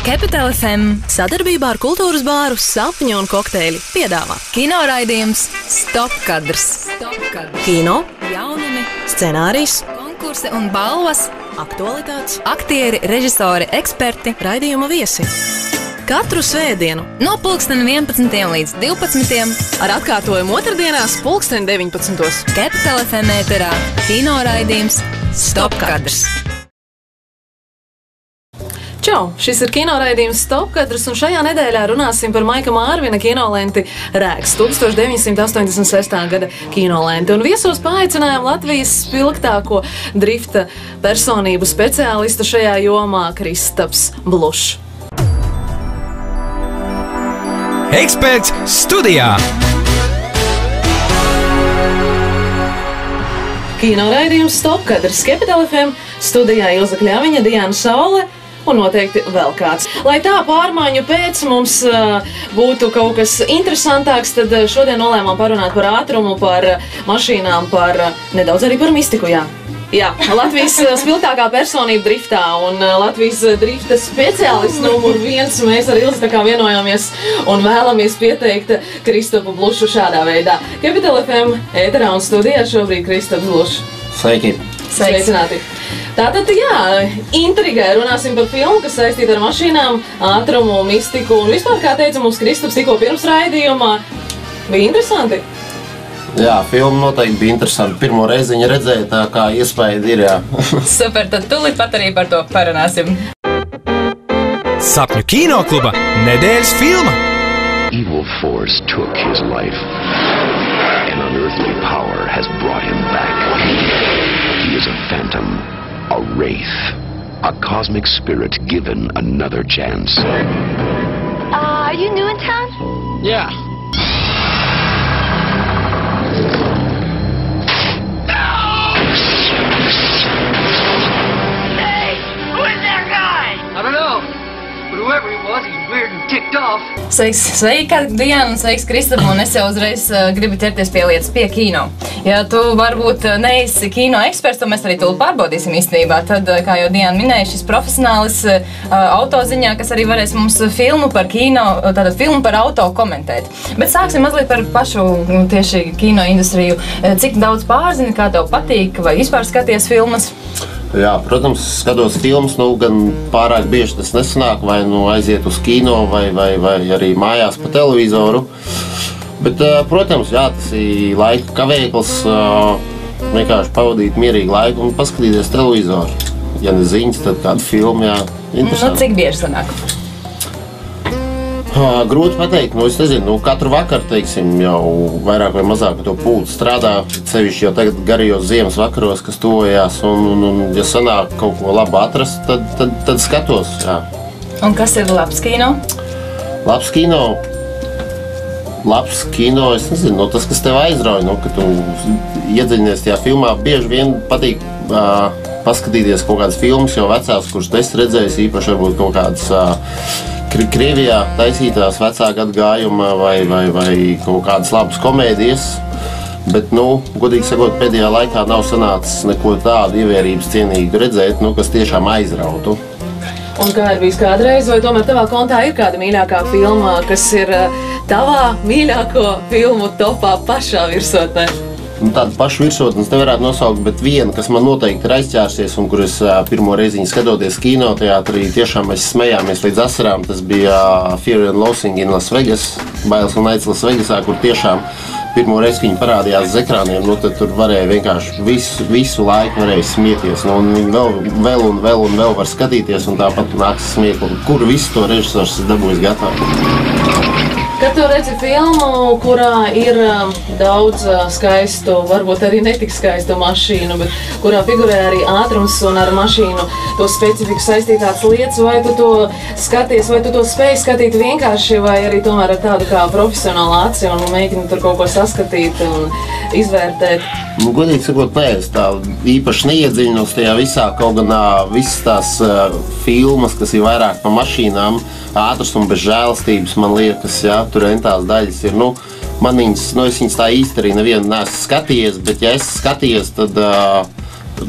Capital FM sadarbībā ar kultūras bāru Sapņu un kokteļi piedāvā kino raidījums Stop kadrs. Kino, jaunumi, scenārijs, konkursi un balvas, aktualitātes, aktieri, režisori, eksperti, raidījuma viesi. Katru svētdienu no 11. līdz 12. ar atkārtojumu otrdienās 19. Capital FM ēterā kino raidījums Stop kadrs. Čau! Šis ir kinoraidījums Stop kadrs, un šajā nedēļā runāsim par Maika Mārvina kinolenti Rēks, 1986. gada kinolenti. Un viesos paaicinājām Latvijas spilgtāko drifta personību speciālistu šajā jomā Kristaps Blušs. Eksperts studijā! Kinoraidījums Stop kadrs, Capital FM, studijā Ilza Kļaviņa, Diana Saule un noteikti vēl kāds. Lai tā pārmaiņu pēc mums būtu kaut kas interesantāks, tad šodien nolēmām parunāt par ātrumu, par mašīnām, nedaudz arī par mistiku, jā. Jā, Latvijas spilgtākā personība driftā un Latvijas drifta speciālists numur 1. Mēs ar Ilzi tā kā vienojāmies un vēlamies pieteikt Kristapu Blušu šādā veidā. Capital FM ēterā un studijā šobrīd Kristaps Blušs. Sveiki! Sveicināti! Tātad, jā, intrigai runāsim par filmu, kas saistīta ar mašīnām, ātrumu, mistiku un vispār, kā teica mums Kristaps tikko pirms raidījumā, bija interesanti. Jā, filma noteikti bija interesanti. Pirmo reizi viņa redzēja, tā kā iespēja ir, jā. Super, tad tūlīt pat arī par to parunāsim. Sapņu kinokluba nedēļas filma. Evil force took his life. An unearthly power has brought him back. He is a phantom, a wraith, a cosmic spirit given another chance. Are you new in town? Yeah. Hey, who is that guy? I don't know, but whoever he was, he's weird and ticked off. Sveika, Diana, un sveiks, Kristap, un es jau uzreiz gribu ķerties pie lietas, pie kino. Ja tu varbūt neesi kino eksperts, to mēs arī tūlīt pārbaudīsim īstenībā. Tad, kā jau Diana minēja, šis profesionālis autoziņā, kas arī varēs mums filmu par kino, tātad filmu par auto komentēt. Bet sāksim mazliet par pašu tieši kino industriju. Cik daudz pārzini, kā tev patīk, vai vispār skaties filmas? Jā, protams, skatos filmas, gan pārāk bieži tas nesanāk, vai aiziet uz kino, vai arī mājās pa televizoru. Bet, protams, jā, tas ir laika kavēklis, vienkārši pavadīt mierīgu laiku un paskatīties televizoru. Ja ne ziņas, tad kādu filmu, jā, interesanti. Cik bieži sanāk? Grūti pateikt, es nezinu, katru vakaru, teiksim, jau vairāk vai mazāk to pultu strādā, sevišķi jau tagad garajos ziemas vakaros, kas tuvojās, un ja sanāk kaut ko labu atrast, tad skatos, jā. Un kas ir labs kino? Labs kino, es nezinu, tas, kas tev aizrauj, ka tu iedziļinies tajā filmā, bieži vien patīk paskatīties kaut kādas filmas jau vecās, kuras tu esi redzējis, īpaši varbūt kaut kādas Krievijā taisītās vecā gadu gājuma vai kaut kādas labas komēdijas, bet, godīgi sakot, pēdējā laikā nav sanācis neko tādu ievērības cienīgu redzēt, kas tiešām aizrautu. Un kā ir bijis kādreiz, vai tomēr tavā kontā ir kāda mīļākā filma, kas ir tavā mīļāko filmu topā pašā virsotnē? Tādu pašu virsotnes nevarētu nosaukt, bet viena, kas man noteikti ir aizķērsies un kur es pirmo reiziņu skatoties kinoteātrī, tiešām mēs smējāmies līdz asarām. Tas bija Fear and Loathing in Las Vegas, Bailes un aids Las Vegasā, kur tiešām pirmo reizi, kad viņi parādījās uz ekrāniem, tad tur varēja vienkārši visu laiku varēja smieties. Un viņi vēl var skatīties un tāpat nāks smiekli, kur visu to režisors dabūjis gatavu. Kad tu redzi filmu, kurā ir daudz skaistu, varbūt arī netik skaistu mašīnu, bet kurā figurē arī ātrums un ar mašīnu to specifiku saistītātas lietas, vai tu to skaties, vai tu to spēj skatīt vienkārši, vai arī tomēr ar tādu kā profesionālu aci un mēģini tur kaut ko saskatīt un izvērtēt? Godīgi sakot, nē, es tā īpaši neiedziļinos tajā visā, kaut gan visas tās filmas, kas ir vairāk pa mašīnām, ātrs un bez žēlastības, man liekas, jā, tur entās daļas ir, man viņas, es viņas tā īsti arī nevienu neesmu skatījies, bet ja es skatījies, tad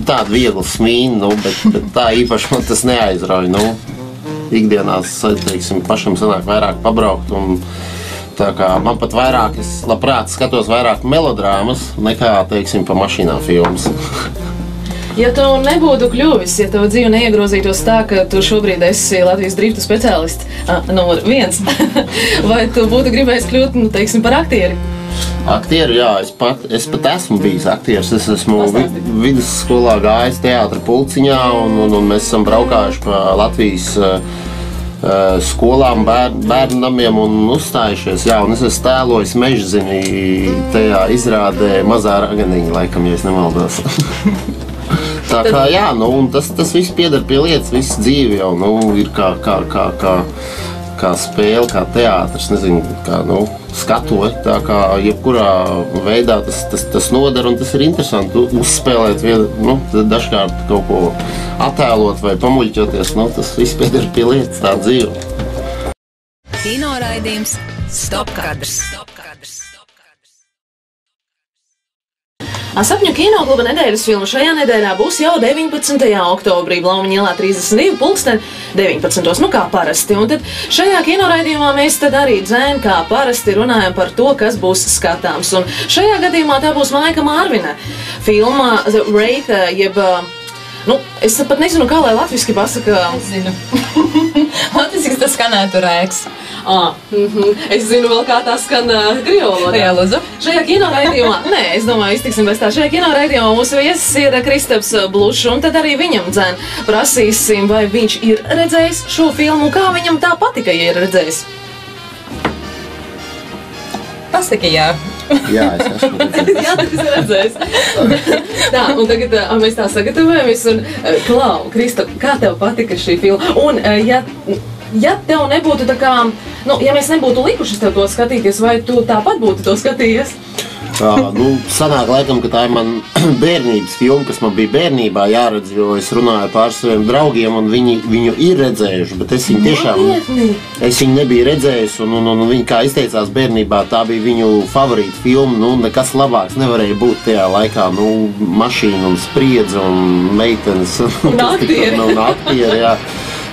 tāda viegla smīna, bet tā īpaši man tas neaizrauj, ikdienās, teiksim, pašam sanāk vairāk pabraukt. Un, tā kā man pat vairāk, es labprāt skatos vairāk melodrāmas nekā, teiksim, pa mašīnām filmas. Ja tu nebūtu kļuvis, ja tavu dzīvi neiegrozītos tā, ka tu šobrīd esi Latvijas driftu speciālists numur 1, vai tu būtu gribējis kļūt, nu, teiksim, par aktieri? Aktieru, jā, es pat esmu bijis aktieris. Es esmu vidusskolā gājis teātra pulciņā, un mēs esam braukājuši pa Latvijas skolām, bērnu namiem un uzstājušies. Jā, un es esmu tēlojis Mežzini tajā izrādē Mazā raganiņa, laikam, ja es nemaldos. Tā kā, jā, nu, un tas viss pieder pie lietas, viss dzīve jau, nu, ir kā spēle, kā teātris, nezinu, kā, nu, skatuve, tā kā jebkurā veidā tas nodara un tas ir interesanti uzspēlēt, nu, dažkārt kaut ko attēlot vai pamuļķoties, nu, tas viss pieder pie lietas, tā dzīve. Kino raidījums Stopkadrs. Sapņu kinokluba nedēļas filma šajā nedēļā būs jau 19. oktobrī, Blaumaņa ielā 32, pulksten 19. Nu kā parasti. Un tad šajā kinoraidījumā mēs tad arī dzēn, kā parasti runājam par to, kas būs skatāms. Un šajā gadījumā tā būs Maika Mārvina filma The Wraith, jeb, nu, es pat nezinu, kā lai latviski pasaka. Es zinu. Latviski tas skanētu Rēks. Es zinu vēl, kā tā skan krievu valodā. Jā, lūdzu. Šajā kinoraidījumā, nē, es domāju, iztiksim bez tā. Šajā kinoraidījumā mūsu viesis ir Kristaps Blušs, un tad arī viņam dzēn prasīsim, vai viņš ir redzējis šo filmu, kā viņam tā patika, ja ir redzējis. Pasaki, jā. Jā, es esmu redzējis. Jā, tad esi redzējis. Tā, un tagad mēs tā sagatavojamies, un Klau, Kristap, kā tev patika šī filma? Un, ja tev nebūtu tā kā, nu, ja mēs nebūtu likušas tev to skatīties, vai tu tāpat būtu to skatījies? Nu, sanāk laikam, ka tā ir man bērnības filma, kas man bija bērnībā jāredz, jo es runāju pār saviem draugiem, un viņi viņu ir redzējuši, bet es viņu tiešām, es viņu nebiju redzējis, un viņi, kā izteicās bērnībā, tā bija viņu favorīta filma, nu, nekas labāks nevarēja būt tajā laikā, nu, mašīna un spriedze un meitenes, un aktieri, jā.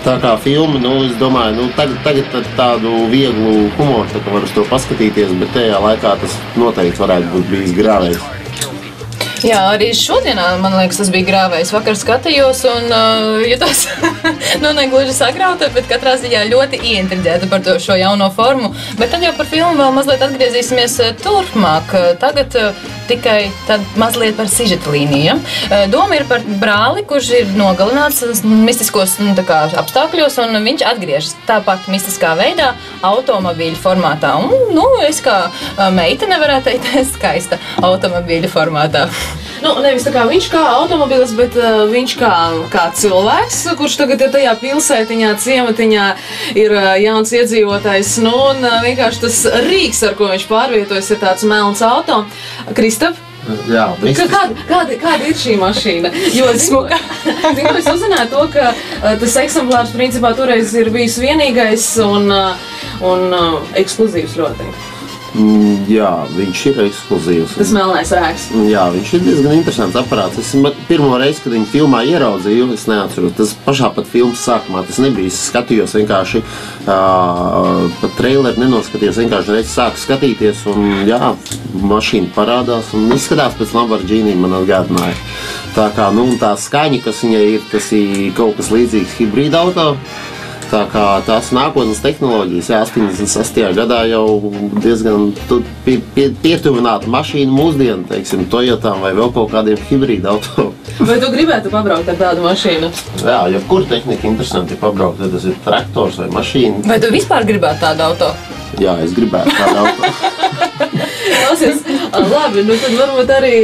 Tā kā filma, nu, es domāju, nu, tagad tādu vieglu humoru, tā kā var uz to paskatīties, bet tajā laikā tas noteikti varētu būt bijis grāvējs. Jā, arī šodienā, man liekas, tas bija grāvējs. Vakar skatījos un jutos, nu, negluži sagrauta, bet katrā ziņā ļoti ieintriģēta par šo jauno formu. Bet tad jau par filmu vēl mazliet atgriezīsimies turpmāk. Tagad tikai tad mazliet par sižeta līniju. Doma ir par brāli, kurš ir nogalināts mistiskos, nu, tā kā apstākļos, un viņš atgriežas tāpat mistiskā veidā automobīļu formātā. Un, nu, es kā meitene varētu teikt, skaista automobīļu formātā. Nu, nevis tā kā viņš kā automobilis, bet viņš kā cilvēks, kurš tagad ir tajā pilsētiņā, ciematiņā, ir jauns iedzīvotājs. Nu, un vienkārši tas rīks, ar ko viņš pārvietojas, ir tāds melns auto. Kristap? Jā, kāda ir šī mašīna? Jo es uzzināju to, ka tas eksemplārs principā toreiz ir bijis vienīgais un ekskluzīvs ļoti. Jā, viņš ir ekskluzīvs. Tas melnais rēks. Jā, viņš ir diezgan interesants aparāts. Es pirmo reizi, kad viņu filmā ieraudzīju, es neatceros, tas pašā pat filmas sākumā tas nebija. Es skatījos vienkārši, pat traileri nenoskatījos, vienkārši reizi sāku skatīties un jā, mašīna parādās un izskatās pēc Lamborghini man atgādināja. Tā kā, nu, tā skaņa, kas viņai ir, tas ir kaut kas līdzīgs hibrīda auto. Tā kā tās nākotnes tehnoloģijas, jā, 86. gadā jau diezgan pietuvināta mašīna mūsdienu, teiksim, Toyotām vai vēl kaut kādiem hibrīda auto. Vai tu gribētu pabraukt ar tādu mašīnu? Jā, jebkura tehnika interesanti pabraukt, vai tas ir traktors vai mašīna. Vai tu vispār gribētu tādu auto? Jā, es gribētu tādu auto. Klausies, labi, nu tad varbūt arī...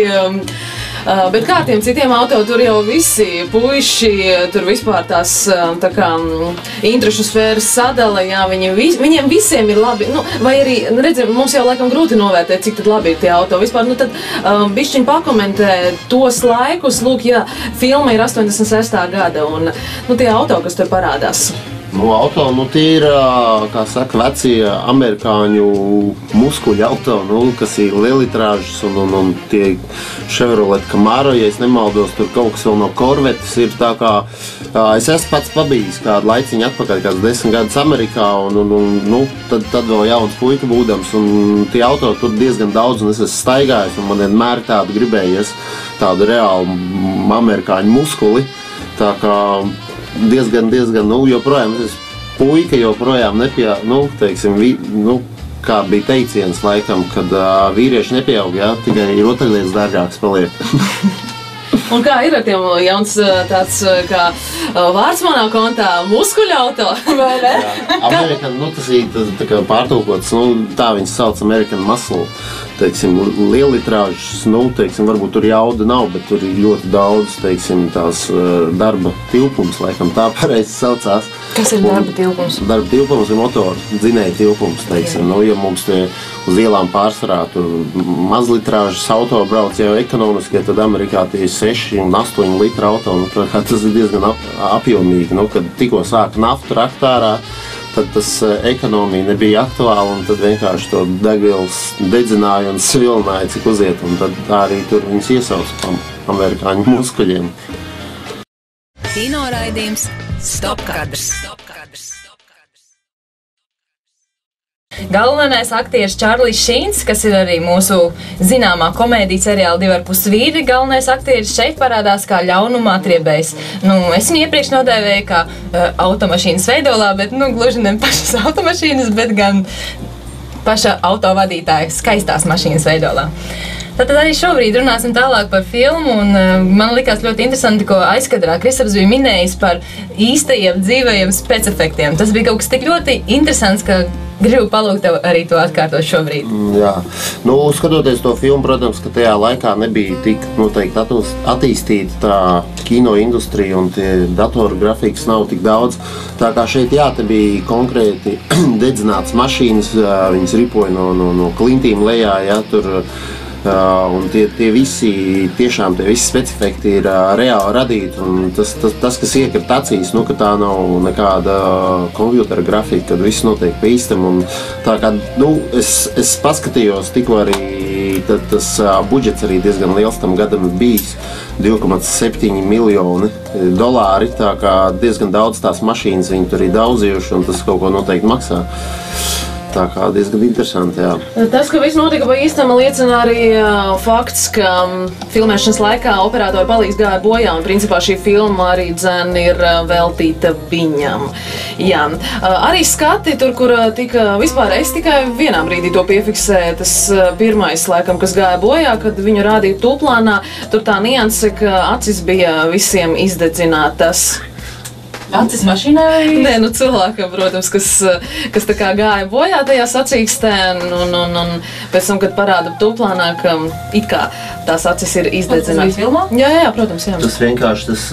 Bet kā tiem citiem auto, tur jau visi puiši, tur vispār tās tā kā interešu sfēras sadala, jā, viņiem visiem ir labi, nu, vai arī, redzam, mums jau laikam grūti novērtēt, cik tad labi ir tie auto vispār, nu tad bišķiņ pakomentē tos laikus, lūk, ja filma ir 86. gada un, nu, tie auto, kas tur parādās. Auto, tie ir, kā saka, vecie amerikāņu muskuļu auto, kas ir lielitrāžas un tie Chevrolet Camaro, ja es nemaldos, tur kaut kas vēl no Corvettes ir tā kā, es esmu pats pabijis kādu laiciņu atpakaļ, kāds 10 gadus Amerikā, tad vēl jauns puika būdams, un tie auto tur diezgan daudz, un es esmu staigājis, un man vienmēr tādu gribējies, tādu reālu amerikāņu muskuli, tā kā diezgan, joprojām es puika joprojām teiksim, kā bija teiciens laikam, kad vīrieši nepieaug, tikai rotaļlietas dārgāks paliek. Un kā ir ar tiem jauns tāds kā vārds manā kontā, muskuļu auto, vai ne? American, tas ir tā kā pārtulkots, tā viņas sauc American Muscle. Teiksim, lielitrāžas, teiksim, varbūt tur jauda nav, bet tur ir ļoti daudz, teiksim, tās darba tilpums, laikam tā pareizi saucās. Kas ir darba tilpums? Darba tilpums ir motoru dzinēja tilpums, teiksim. Ja mums te uz ielām pārsvarā tur mazlitrāžas auto brauc jau ekonomiski, tad Amerikā tie ir 6 un 8 litra auto, tas ir diezgan apjomīgi, kad tikko sāka naftu rakt ārā, tad tas ekonomija nebija aktuāla, un tad vienkārši to degvielas dedzināja un svilināja, cik uziet, un tad tā arī tur viņas iesauc pa amerikāņu muskuļiem. Kino raidījums Stopkadrs. Galvenais aktieris Čārlis Šīns, kas ir arī mūsu zināmā komēdija seriāla 2,5 vīri, galvenais aktieris šeit parādās kā ļaunuma atriebējs. Es viņu iepriekš nodēvēju kā automašīnas veidolā, bet gluži ne pašas automašīnas, bet gan paša autovadītāja skaistās mašīnas veidolā. Tātad arī šobrīd runāsim tālāk par filmu, un man likās ļoti interesanti, ko aizkadrā Kristaps bija minējis par īstajiem dzīvajiem specefektiem. Tas bija kaut kas tik ļoti interesants, ka gribu palūgt tev arī to atkārtot šobrīd. Jā. Skatoties to filmu, protams, ka tajā laikā nebija tik noteikti attīstīta tā kino industrija un tie datoru grafikas nav tik daudz. Tā kā šeit, te bija konkrēti dedzināts mašīnas, viņas ripoja no klintīm lejā, tur un tie visi, tiešām tie visi specifekti ir reāli radīti, un tas, kas iekrīt acīs, ka tā nav nekāda kompjutera grafika, kad viss notiek pa īstam, un tā kā, es paskatījos tikko arī, tas budžets arī diezgan liels tam gadam ir bijis, $2,7 miljoni, tā kā diezgan daudz tās mašīnas viņi tur ir daudzījuši, un tas kaut ko noteikti maksā. Tā kā diezgan interesanti, jā. Tas, ka viss notika pa īstam, liecina arī fakts, ka filmēšanas laikā operatori palīgs gāja bojā, un principā šī filma arī ir veltīta viņam. Jā. Arī skati tur, kur tika vispār, es tikai vienā brīdī to piefiksēju, tas pirmais, laikam, kas gāja bojā, kad viņu rādīja tūplānā, tur tā nianse, ka acis bija visiem izdedzinātas. Acis mašīnā vai? Nē, cilvēkam, protams, kas tā kā gāja bojā tajā sacīkstē, un pēc tam, kad parāda tūplānā, ka it kā tās acis ir izdedzināts. Tas bija filmā? Jā, protams, jā. Tas vienkārši tas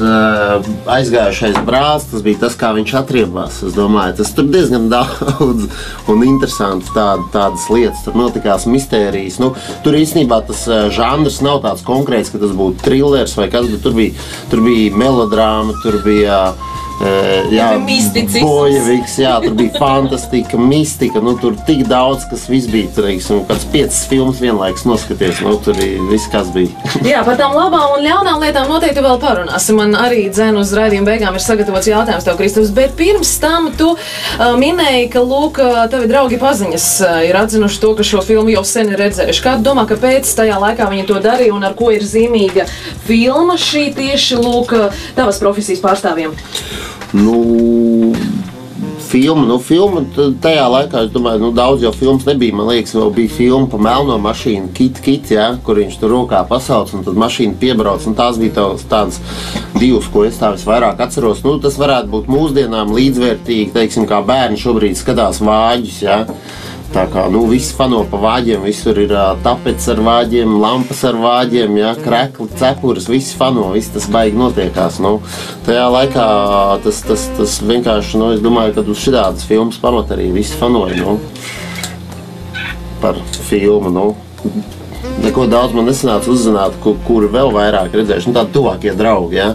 aizgājušais brālis, tas bija tas, kā viņš atriebās, es domāju. Tas tur diezgan daudz un interesanti tādas lietas, tur notikās mistērijas. Tur īstenībā tas žanrs nav tāds konkrēts, ka tas būtu thrillers vai kas, bet tur bija melodrāma, tur bija misticisms. Tur bija fantastika, mistika, tur tik daudz, kas viss bija, kāds 5 filmas vienlaikus noskaties, tur viss, kas bija. Jā, par tām labām un ļaunām lietām noteikti vēl parunāsim. Man arī uz raidījuma beigām ir sagatavots jautājums tev, Kristaps, bet pirms tam tu minēji, ka, tavi draugi paziņas ir atzinuši to, ka šo filmu jau sen ir redzējuši. Kā tu domā, kāpēc tajā laikā viņi to darīja un ar ko ir zīmīga filma šī tieši, tavas profesijas pārstāvjiem? Filma tajā laikā, es domāju, daudz jau filmas nebija. Man liekas, vēl bija filma pa melno mašīnu, Kit, kur viņš tur rokā pasauc, un tad mašīna piebrauc, un tās bija tādas divas, ko es tā visvairāk atceros. Tas varētu būt mūsdienām līdzvērtīgi, teiksim, kā bērni šobrīd skatās vāģus, Tā kā, visi fano pa vāģiem, visur ir tapets ar vāģiem, lampas ar vāģiem, krekli, cepures, visi fano, viss tas baigi notiekās. Tajā laikā tas vienkārši, es domāju, ka uz šitādas filmas pamat arī visi fanoja, par filmu, Neko daudz man nesanāca uzzināt, kuri vēl vairāk redzējuši. Tādi tuvākie draugi, ja.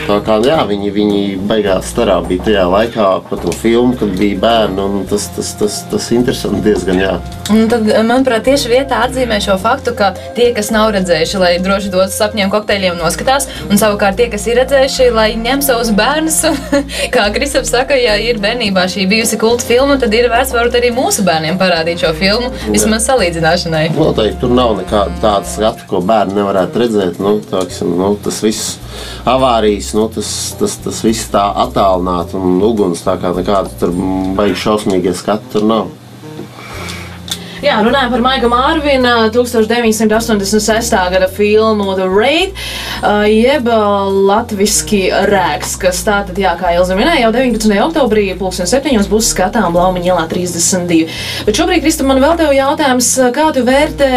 Tā kā, jā, viņi beigās starā bija tajā laikā par to filmu, kad bija bērni, un tas interesanti diezgan, jā. Un tad, manuprāt, tieši vietā atzīmē šo faktu, ka tie, kas nav redzējuši, lai droši dodas sapņiem kokteļiem noskatās, un savukārt tie, kas ir redzējuši, lai ņem savus bērnus, kā Kristaps saka, ja ir bērnībā šī bijusi kulta filma, tad ir vērts varbūt arī mūsu bērniem parādīt šo filmu, vismaz salīdzināšanai. Noteikti, tur nav nekāda tāda skata, ko bērni nevarētu redzēt, tas viss avārijas, tas viss tā attālināt un uguns, tā kā nekāda tur baigi šausmīgie skati tur nav. Jā, runājam par Maiga Marvina 1986. gada filmu The Raid, jeb latviski Rēks, kas tātad, jā, kā Ilze minēja, jau 19. oktobrī 2007. būs skatām Blaumiņa ielā 32. Bet šobrīd, Krista, man vēl tev jautājums, kā tu vērtē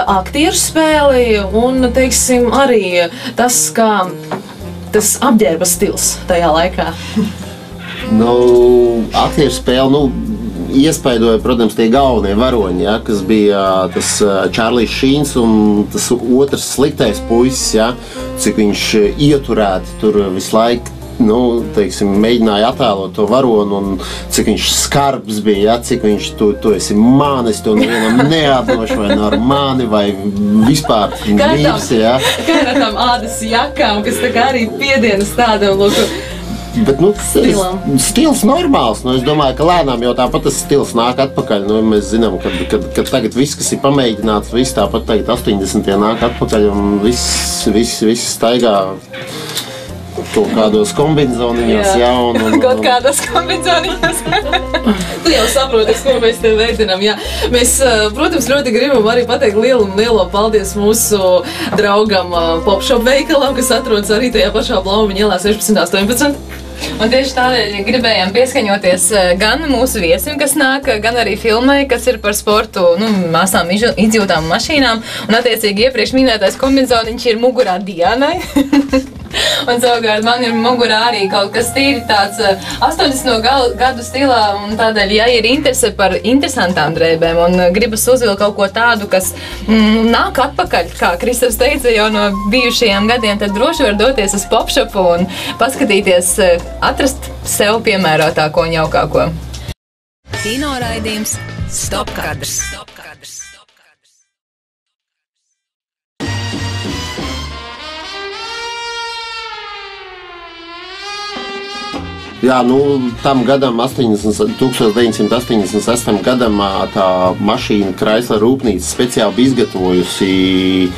aktieru spēli un, teiksim, arī tas, kā tas apģērba stils tajā laikā? Aktieru spēle, iespaidoja, protams, tie galvenie varoņi, ja, kas bija tas Čārlijs Šīns un tas otrs sliktais puisis, ja, cik viņš ieturēti tur visu laiku, mēģināja attēlot to varonu un cik viņš skarbs bija, ja, cik viņš tu esi manis, to nevienam neatnoši vai ar mani vai vispār vīps, ja. Kā ar tām ādas jakām, kas tā kā arī piedienas tādam, Bet, stils normāls. Es domāju, ka lēnām jau tāpat tas stils nāk atpakaļ. Mēs zinām, ka tagad viss, kas ir pamēģināts, viss tāpat tagad 80. nāk atpakaļ un viss staigā kaut kādos kombinzoniņos, jā. Kaut kādos kombinzoniņos. Tu jau saproti, ko mēs tev veidinām, jā. Mēs, protams, ļoti gribam arī pateikt lielo paldies mūsu draugam Popshop veikalam, kas atrodas arī tajā pašā Blaumiņa ielā 16-18. Un tieši tādēļ gribējām pieskaņoties gan mūsu viesim, kas nāk, gan arī filmai, kas ir par sportu, māsām izjūtām mašīnām. Un attiecīgi iepriekš minētais kombinzoniņš ir mugurā Dianai. Un savukārt man ir mugurā arī kaut kas tīri tāds 80. gadu stilā, un tādēļ, ja ir interese par interesantām drēbēm un gribas uzvilkt kaut ko tādu, kas nāk atpakaļ, kā Kristaps teica, jau no bijušajiem gadiem, tad droši var doties uz Popshopu un paskatīties, atrast sev piemērotāko un jaukāko. Kino raidījums Stopkadrs. Jā, tam gadam, 1986. gadam, tā mašīna Chrysler rūpnīca speciāli bija izgatavojusi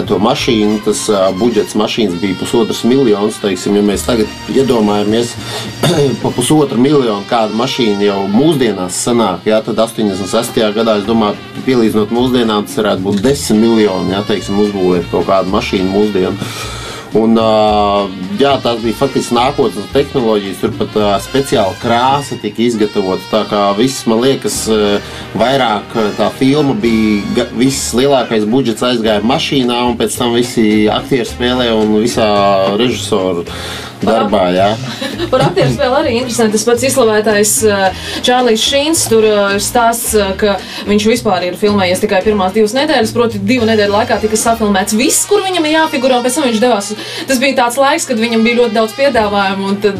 to mašīnu. Tas budžets mašīnas bija 1,5 miljonus, teiksim, ja mēs tagad iedomājamies pa 1,5 miljonu kādu mašīnu jau mūsdienās sanāk, jā, tad 86. gadā, es domāju, pielīdzinot mūsdienām, tas varētu būt 10 miljoni, jā, teiksim, uzbūvēt kaut kādu mašīnu mūsdienu. Un, jā, tās bija faktiski nākotnes tehnoloģijas, tur pat speciāla krāsa tika izgatavota, tā kā viss, man liekas, vairāk tā filma bija, viss lielākais budžets aizgāja mašīnā, un pēc tam visi aktieri spēlē un visā režisoru darbā, jā. Par aktieru spēli arī interesanti, tas pats izslavētais Čārlijs Šīns, tur ir stāsts, ka viņš vispār ir filmējies tikai pirmās 2 nedēļas, proti 2 nedēļu laikā tika safilmēts viss, kur viņam ir jāfigurē, un pēc tam viņš devās. Tas bija tāds laiks, kad viņam bija ļoti daudz piedāvājumu, un tad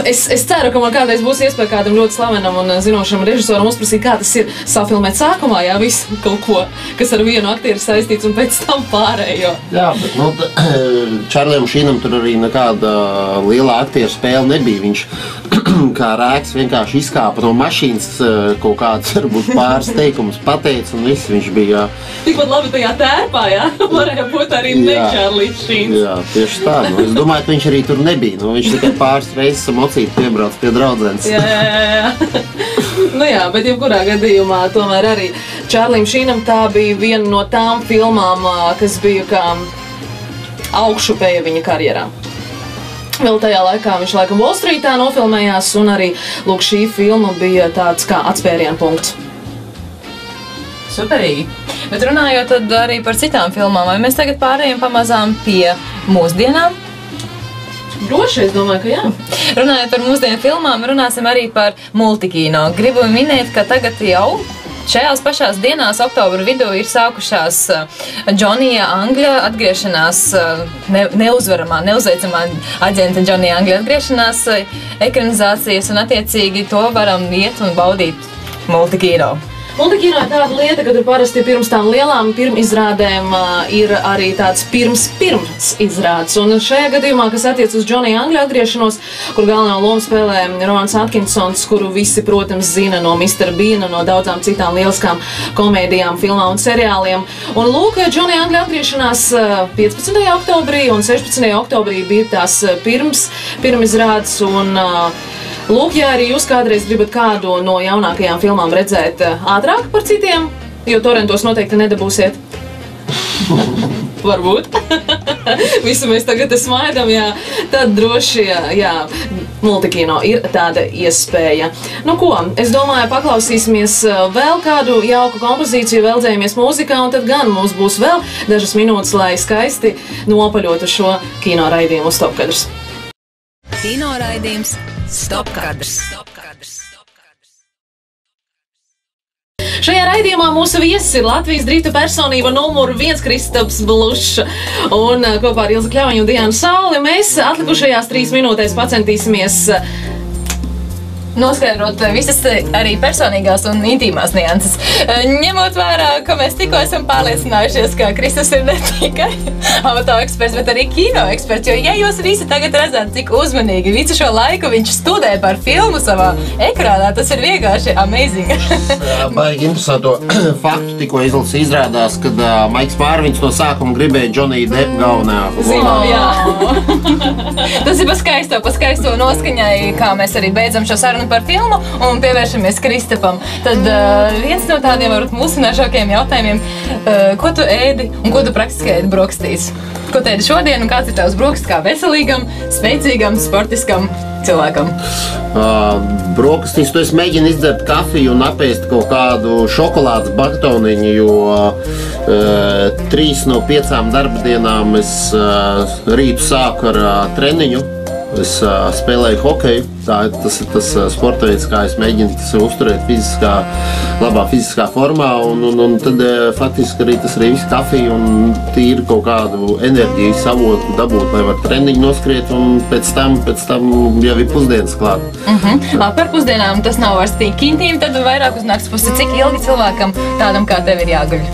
es ceru, ka man kādreiz būs iespēja kādam ļoti slavenam un zinošam režisoram uzprasīt, kā tas ir safilmēt sākumā, jā, visu kaut ko, kas ar vienu aktieru saistīts, un pēc tam pārējo. Jā, bet, Čārlijam Šīnam tur arī nekāda lielā aktieru spēle nebija. Viņš kā Rēks vienkārši izkāpa no mašīnas, kaut kāds varbūt pāris teikumus pateica, un viss viņš bija. Tikpat labi tajā tērpā, jā? Varēja būt arī ne Čārlijs Šīns. Jā, tieši tā. Es domāju, ka viņš arī tur nebija. Viņš tikai pāris reizes mocīt piebrauc pie draudzenes. Jā. Jā, bet jebkurā gadījumā tomēr arī Čārlijam Šīnam tā bija viena no tām filmām, kas bija kā augšupēja viņa karjerā. Vēl tajā laikā viņš laikam Wall Streetā nofilmējās, un arī, lūk, šī filma bija tāds kā atspērienu punkts. Superīgi. Bet runājot tad arī par citām filmām, vai mēs tagad pārējām pamazām pie mūsdienām? Droši, es domāju, ka jā. Runājot par mūsdienu filmām, runāsim arī par multikino. Gribu minēt, ka tagad jau šajās pašās dienās, oktobra vidū, ir sākušās Džonija Angļa atgriešanās, neuzvaramā, neuzveicamā aģenta Džonija Angļa atgriešanās ekranizācijas, un attiecīgi to varam iet un baudīt multikino. Multikino ir tāda lieta, ka tur parasti pirms tām lielām pirmizrādēm ir arī tāds pirms izrādes. Un šajā gadījumā, kas attiec uz Džonija Angļa atgriešanos, kur galvenā loma spēlē Roans Atkinsons, kuru visi, protams, zina no Mr. Beana, no daudzām citām lieliskām komēdijām, filmām un seriāliem. Un lūk, Džonija Angļa atgriešanās 15. oktobrī un 16. oktobrī bija tās pirmizrādes. Un lūk, ja arī jūs kādreiz gribat kādu no jaunākajām filmām redzēt ātrāk par citiem, jo torrentos noteikti nedabūsiet. Varbūt. Visu mēs tagad smaidam, jā. Tad droši, jā, multikino ir tāda iespēja. Nu ko, es domāju, paklausīsimies vēl kādu jauku kompozīciju, veldzējamies mūzikā, un tad gan mums būs vēl dažas minūtes, lai skaisti nopaļotu šo kino raidījumu uz Stopkadrs. Kino raidījums Stopkadrs. Šajā raidījumā mūsu viesis ir Latvijas drifta personība numuru 1 Kristaps Blušs. Un kopā ar Ilzi Kļaviņu un Diānu Sauli mēs atlikušajās 3 minūtēs pacentīsimies noskaidrot visas arī personīgās un intīmās nianses. Ņemot vērā, ka mēs tikko esam pārliecinājušies, ka Kristus ir ne tikai autoeksperts, bet arī kinoeksperts, jo ja jūs visi tagad redzat, cik uzmanīgi visu šo laiku viņš studē par filmu savā ekrānā, tas ir vienkārši amazing. Baigi interesanto faktu tikko izrādās, kad Maiks Mārviņš no sākuma gribēja Džoniju Depu galvenajā. Jā. Tas ir pa skaisto noskaņai, kā mēs arī beidzam šo sarunu par filmu un pievēršamies Kristapam. Tad viens no tādiem varbūt mūsināšākajiem jautājumiem, ko tu ēdi un ko tu praktiski ēdi brokastīs? Ko tu ēdi šodien un kāds ir tavs brokastis kā veselīgam, spēcīgam, sportiskam cilvēkam? Brokastīs tu esi mēģini izdzert kafiju un apēst kaut kādu šokolādes batoniņu, jo 3 no 5 darba dienām es rītu sāku ar treniņu. Es spēlēju hokeju. Tas ir tas sporta veids, kā es mēģinu uzturēt labā fiziskā formā. Un tad faktiski arī tas arī viss kafija un tīri kaut kādu enerģiju savotu dabūt, lai var treniņu noskriet un pēc tam jau ir pusdienas klāt. Par pusdienām tas nav vairs tik intīmi, tad vairāk uz nakts pusi. Cik ilgi cilvēkam tādam kā tev ir jāguļ?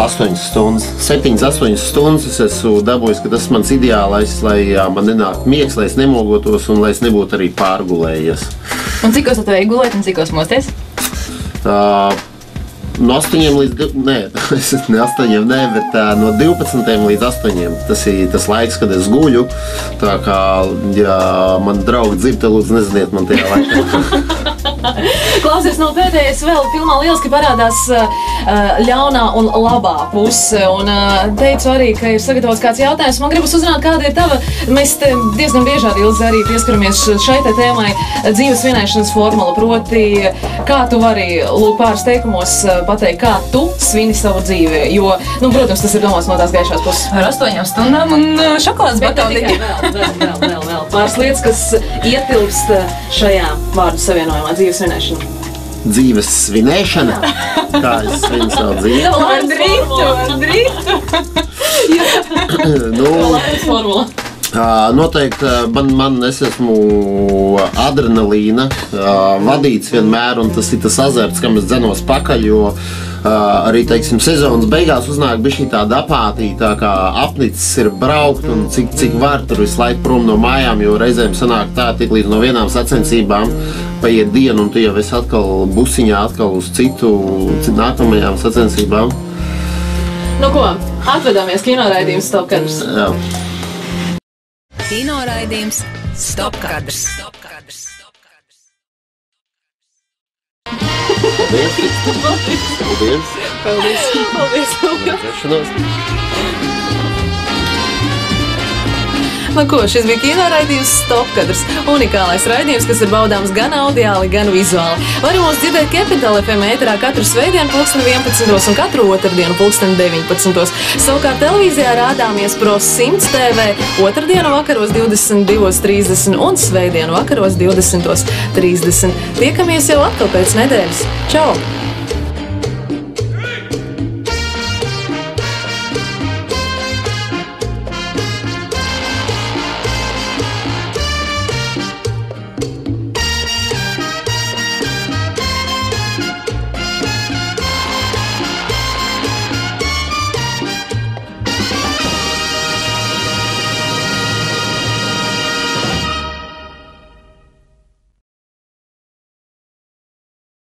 8 stundas, 7-8 stundas es esmu dabūjis, ka tas ir mans ideālais, lai man nenāktu miegs, lai es nemogotos un lai es nebūtu arī pārgulējies. Un cikos tu ej gulēt un cikos mosties? No 8 līdz, bet no 12 līdz 8. Tas ir tas laiks, kad es guļu. Tā kā, ja man draugi dzird, tad lūdzu neziniet man tajā laikā. Klausies, no pēdējais vēl filmā lieliski parādās ļaunā un labā puse. Un teicu arī, ka ir sagatavots kāds jautājums. Man gribas uzzināt, kāda ir tava, mēs diezgan bieži ar Ilzi arī pieskaramies šai tēmai, dzīves svinēšanas formula. Proti, kā tu vari pāris teikumos pateikt, kā tu svini savu dzīvi, jo, protams, tas ir domāts no tās gaišās puses. Ar 8 stundām un šokolādes batoniņu. Vēl. Pāris lietas, kas ietilpst šajā vārdu savienojumā, dzīves svinēšana. Dzīves svinēšana? Kā es svinu savu dzīvi? Ar drītu. Formula. Noteikti es esmu adrenalīna vadīts vienmēr, un tas ir tas azarts, kam es dzenos pakaļ, jo arī, teiksim, sezonas beigās uznāk bišķi tāda apātija, tā kā apnicis ir braukt un cik var tur visu laiku prom no mājām, jo reizēm sanāk tā, tik līdz no vienām sacensībām paiet dienu, un tu jau esi atkal busiņā, atkal uz citu nākamajām sacensībām. Nu ko, atvedāmies kinoraidījums Stopkadrs. Jā. Kino raidījums Stopkadrs. Paldies. Nu ko, šis bija kino raidījums Stopkadrs. Unikālais raidījums, kas ir baudāms gan audiāli, gan vizuāli. Varam mūs dzirdēt Capital FM ēterā katru svētdienu 11. un katru otrdienu 19. Savukārt televīzijā rādāmies Pro 100 TV otrdienu vakaros 22:30 un svētdienu vakaros 20:30. Tiekamies jau atkal pēc nedēļas. Čau!